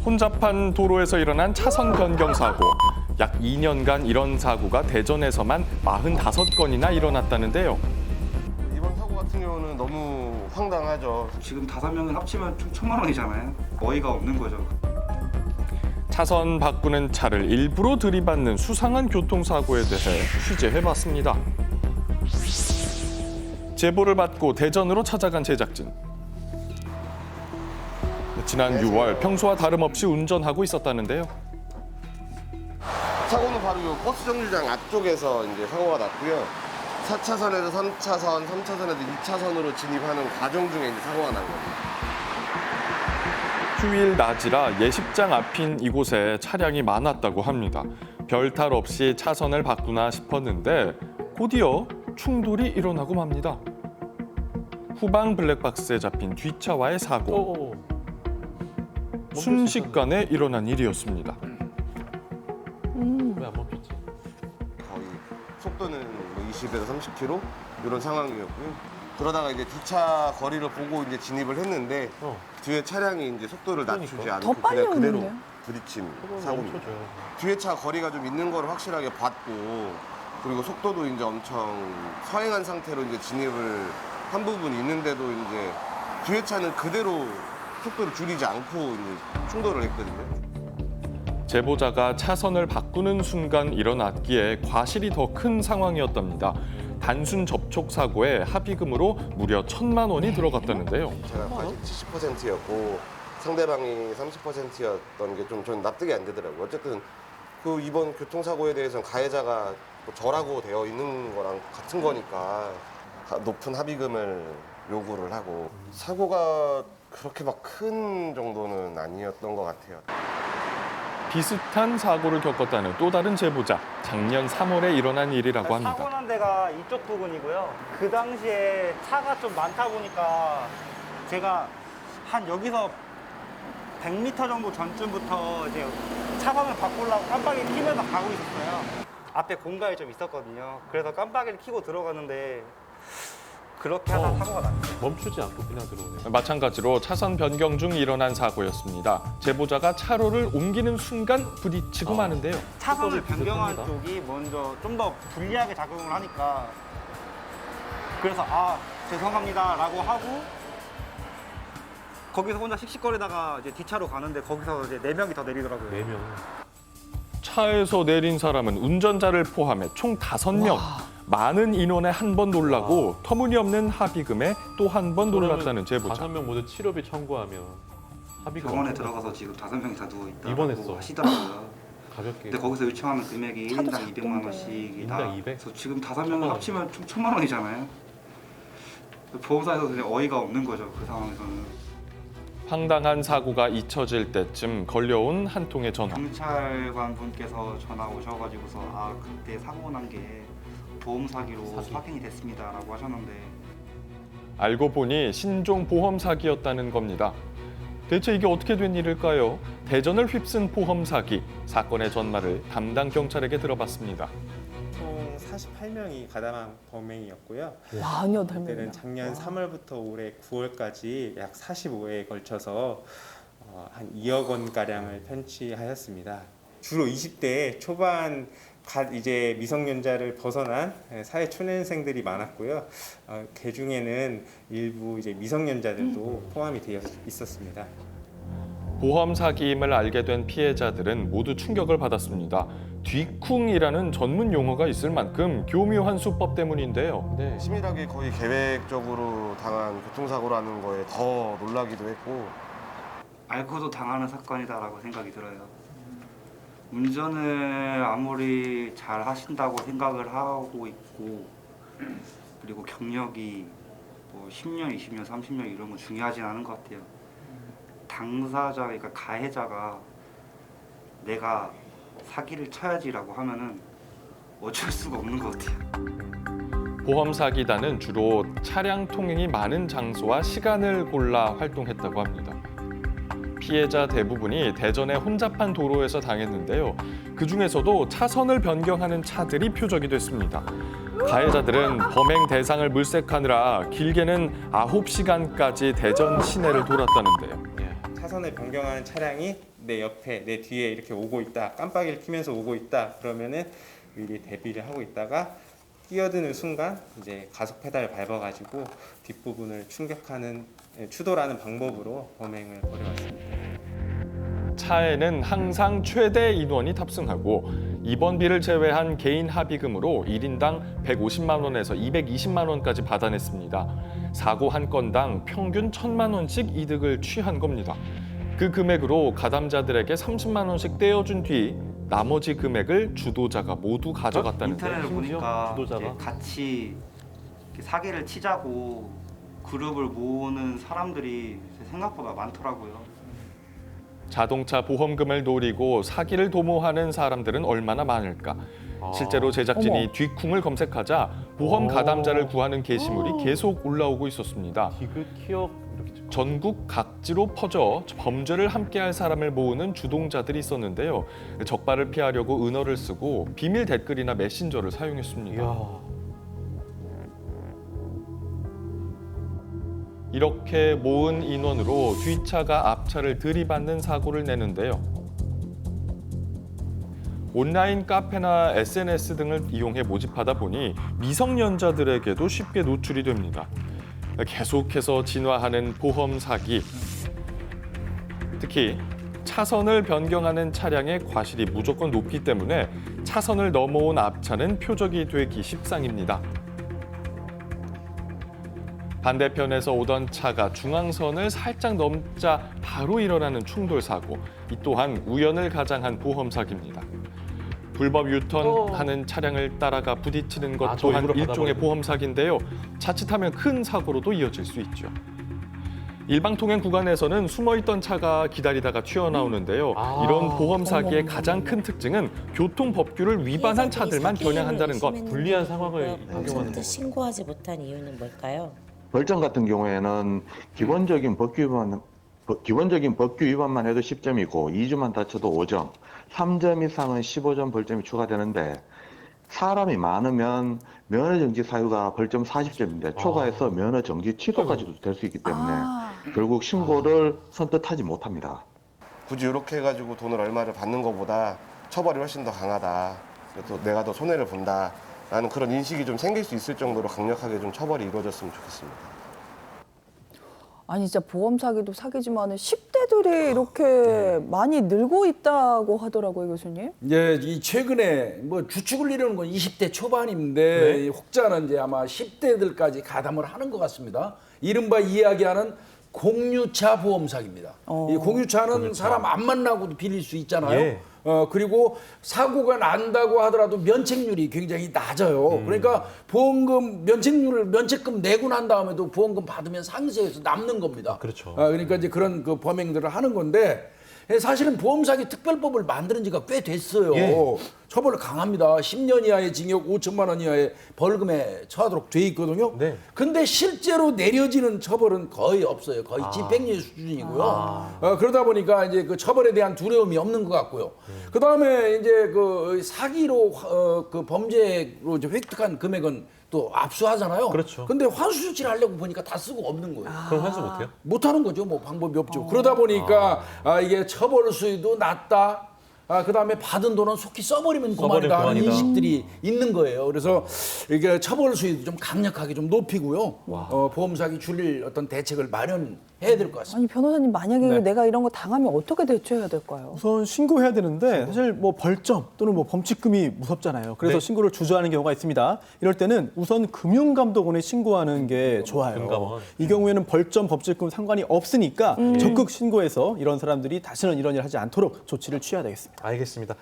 혼잡한 도로에서 일어난 차선 변경 사고. 약 2년간 이런 사고가 대전에서만 45건이나 일어났다는데요. 이번 사고 같은 경우는 너무 황당하죠. 지금 5명을 합치면 총 1,000만 원이잖아요. 어이가 없는 거죠. 차선 바꾸는 차를 일부러 들이받는 수상한 교통사고에 대해 취재해봤습니다. 제보를 받고 대전으로 찾아간 제작진. 지난 6월 평소와 다름없이 운전하고 있었다는데요. 사고는 바로 이 버스 정류장 앞쪽에서 이제 사고가 났고요. 4차선에서 3차선, 3차선에서 2차선으로 진입하는 과정 중에 이제 사고가 난 겁니다. 휴일 낮이라 예식장 앞인 이곳에 차량이 많았다고 합니다. 별탈 없이 차선을 바꾸나 싶었는데 곧이어 충돌이 일어나고 맙니다. 후방 블랙박스에 잡힌 뒷차와의 사고. 순식간에 일어난 일이었습니다. 왜 안 멈췄지? 거의 속도는 20에서 30km 이런 상황이었고요. 그러다가 이제 뒷차 거리를 보고 이제 진입을 했는데 뒤에 차량이 이제 속도를 낮추지 않고 더 빨리 그냥 그대로 오는데요? 부딪힌 그걸 사고입니다. 멈춰줘야지. 뒤에 차 거리가 좀 있는 걸 확실하게 봤고 그리고 속도도 이제 엄청 서행한 상태로 이제 진입을 한 부분이 있는데도 이제 뒤에 차는 그대로 속도를 줄이지 않고 이제 충돌을 했거든요. 제보자가 차선을 바꾸는 순간 일어났기에 과실이 더 큰 상황이었답니다. 단순 접촉 사고에 합의금으로 무려 1,000만 원이 들어갔다는데요. 제가 70%였고 상대방이 30%였던 게 좀 저는 납득이 안 되더라고요. 어쨌든 그 이번 교통사고에 대해서는 가해자가 뭐 저라고 되어 있는 거랑 같은 거니까 높은 합의금을 요구를 하고 사고가 그렇게 막 큰 정도는 아니었던 것 같아요. 비슷한 사고를 겪었다는 또 다른 제보자. 작년 3월에 일어난 일이라고 사고 합니다. 난 데가 이쪽 부근이고요. 그 당시에 차가 좀 많다 보니까 제가 한 여기서 100m 정도 전쯤부터 이제 차선을 바꾸려고 깜빡이를 켜면서 가고 있었어요. 앞에 공간이 좀 있었거든요. 그래서 깜빡이를 켜고 들어가는데 그렇게 하다 사고가 났어요. 멈추지 않고 그냥 들어오네. 마찬가지로 차선 변경 중 일어난 사고였습니다. 제보자가 차로를 옮기는 순간 부딪히고 마는데요. 차선을 속도를 변경한 비슷합니다. 쪽이 먼저 좀 더 불리하게 작용을 하니까 그래서 죄송합니다라고 하고 거기서 혼자 씩씩거리다가 이제 뒷차로 가는데 거기서 이제 4명이 더 내리더라고요. 4명. 차에서 내린 사람은 운전자를 포함해 총 5명. 많은 인원에 한 번 놀라고 터무니없는 합의금에 또 한 번 놀랐다는 제보자. 5명 모두 치료비 청구하면 합의금 병원에 엄청 들어가서 지금 5명이 다 누워 있다고 입원했어. 하시더라고요. 가볍게. 근데 거기서 요청하는 금액이 차도 1인당 200만 작던데. 원씩이다. 인당 200? 그래서 지금 5명을 합치면 총 1,000만 원이잖아요. 보험사에서 그냥 어이가 없는 거죠. 그 상황에서는. 황당한 사고가 잊혀질 때쯤 걸려온 한 통의 전화. 경찰관 분께서 전화 오셔가지고서 그때 사고 난 게 보험 사기로 확인이 됐습니다라고 하셨는데 알고 보니 신종 보험 사기였다는 겁니다. 대체 이게 어떻게 된 일일까요? 대전을 휩쓴 보험 사기. 사건의 전말을 담당 경찰에게 들어봤습니다. 총 48명이 가담한 범행이었고요. 많이 그때는 닮았네요. 작년 3월부터 올해 9월까지 약 45회에 걸쳐서 한 2억 원 가량을 편취하였습니다. 주로 20대 초반 이제 미성년자를 벗어난 사회 초년생들이 많았고요. 그 중에는 일부 이제 미성년자들도 포함이 되어 있었습니다. 보험 사기임을 알게 된 피해자들은 모두 충격을 받았습니다. 뒤쿵이라는 전문 용어가 있을 만큼 교묘한 수법 때문인데요. 네. 치밀하게 거의 계획적으로 당한 교통사고라는 거에 더 놀라기도 했고 알고도 당하는 사건이다라고 생각이 들어요. 운전을 아무리 잘 하신다고 생각을 하고 있고 그리고 경력이 뭐 10년, 20년, 30년 이런 건 중요하진 않은 것 같아요. 당사자, 그러니까 가해자가 내가 사기를 쳐야지라고 하면은 어쩔 수가 없는 것 같아요. 보험 사기단은 주로 차량 통행이 많은 장소와 시간을 골라 활동했다고 합니다. 피해자 대부분이 대전의 혼잡한 도로에서 당했는데요. 그중에서도 차선을 변경하는 차들이 표적이 됐습니다. 가해자들은 범행 대상을 물색하느라 길게는 9시간까지 대전 시내를 돌았다는데요. 차선을 변경하는 차량이 내 옆에 내 뒤에 이렇게 오고 있다, 깜빡이를 켜면서 오고 있다 그러면은 미리 대비를 하고 있다가 끼어드는 순간 이제 가속 페달을 밟아가지고 뒷부분을 추돌하는 방법으로 범행을 벌여왔습니다. 차에는 항상 최대 인원이 탑승하고 입원비를 제외한 개인 합의금으로 1인당 150만 원에서 220만 원까지 받아냈습니다. 사고 한 건당 평균 1,000만 원씩 이득을 취한 겁니다. 그 금액으로 가담자들에게 30만 원씩 떼어준 뒤 나머지 금액을 주도자가 모두 가져갔다는데 인터넷을 심지어 보니까 주도자가? 이제 같이 이렇게 사기를 치자고 그룹을 모으는 사람들이 생각보다 많더라고요. 자동차 보험금을 노리고 사기를 도모하는 사람들은 얼마나 많을까? 실제로 제작진이 뒤쿵을 검색하자 보험 가담자를 구하는 게시물이 계속 올라오고 있었습니다. 디귿, 키역 이렇게 찍고. 전국 각지로 퍼져 범죄를 함께할 사람을 모으는 주동자들이 있었는데요. 적발을 피하려고 은어를 쓰고 비밀 댓글이나 메신저를 사용했습니다. 이야. 이렇게 모은 인원으로 뒷차가 앞차를 들이받는 사고를 내는데요. 온라인 카페나 SNS 등을 이용해 모집하다 보니 미성년자들에게도 쉽게 노출이 됩니다. 계속해서 진화하는 보험 사기. 특히 차선을 변경하는 차량의 과실이 무조건 높기 때문에 차선을 넘어온 앞차는 표적이 되기 십상입니다. 반대편에서 오던 차가 중앙선을 살짝 넘자 바로 일어나는 충돌 사고. 이 또한 우연을 가장한 보험 사기입니다. 불법 유턴하는 차량을 따라가 부딪히는 것 저 또한 일부러 일종의 받아버리네. 보험 사기인데요. 자칫하면 큰 사고로도 이어질 수 있죠. 일방 통행 구간에서는 숨어있던 차가 기다리다가 튀어나오는데요. 이런 보험 사기의 가장 큰 특징은 교통 법규를 위반한 차들만 겨냥한다는 것. 불리한 상황을 처음부터 악용하는 거. 신고하지 못한 이유는 뭘까요? 벌점 같은 경우에는 기본적인 법규 위반만 해도 10점이고 2주만 다쳐도 5점, 3점 이상은 15점 벌점이 추가되는데 사람이 많으면 면허 정지 사유가 벌점 40점인데 초과해서 면허 정지 취소까지도 될 수 있기 때문에 결국 신고를 선뜻하지 못합니다. 굳이 이렇게 해가지고 돈을 얼마를 받는 것보다 처벌이 훨씬 더 강하다. 또 내가 더 손해를 본다라는 그런 인식이 좀 생길 수 있을 정도로 강력하게 좀 처벌이 이루어졌으면 좋겠습니다. 아니 진짜 보험 사기도 사기지만은 10대들이 이렇게 많이 늘고 있다고 하더라고요, 교수님. 이제 이 최근에 뭐 주축을 이루는 건 20대 초반인데 이 혹자는 이제 아마 10대들까지 가담을 하는 것 같습니다. 이른바 이야기하는 공유차 보험 사기입니다. 이 공유차는 사람 안 만나고도 빌릴 수 있잖아요. 예. 그리고 사고가 난다고 하더라도 면책률이 굉장히 낮아요. 그러니까 면책금 내고 난 다음에도 보험금 받으면 상세해서 남는 겁니다. 그렇죠. 그러니까 이제 그런 그 범행들을 하는 건데 사실은 보험사기 특별법을 만드는 지가 꽤 됐어요. 예. 처벌 강합니다. 10년 이하의 징역 5천만 원 이하의 벌금에 처하도록 돼 있거든요. 네. 근데 실제로 내려지는 처벌은 거의 없어요. 거의 집행유예 수준이고요. 그러다 보니까 이제 그 처벌에 대한 두려움이 없는 것 같고요. 그 다음에 이제 그 사기로 그 범죄로 이제 획득한 금액은 또 압수하잖아요. 그렇죠. 근데 환수 조치를 하려고 보니까 다 쓰고 없는 거예요. 그럼 환수 못해요? 못하는 거죠. 뭐 방법이 없죠. 그러다 보니까 이게 처벌 수위도 낮다. 그다음에 받은 돈은 속히 써버리면 그만이다 하는 그만이다. 인식들이 있는 거예요. 그래서 이게 처벌 수위도 좀 강력하게 좀 높이고요. 보험 사기 줄일 어떤 대책을 마련해야 될 것 같습니다. 아니 변호사님 만약에 네. 내가 이런 거 당하면 어떻게 대처해야 될까요? 우선 신고해야 되는데 사실 뭐 벌점 또는 뭐 범칙금이 무섭잖아요. 그래서 네. 신고를 주저하는 경우가 있습니다. 이럴 때는 우선 금융감독원에 신고하는 게 좋아요. 금감원. 이 경우에는 벌점, 법칙금 상관이 없으니까 적극 신고해서 이런 사람들이 다시는 이런 일 하지 않도록 조치를 취해야 되겠습니다. 알겠습니다.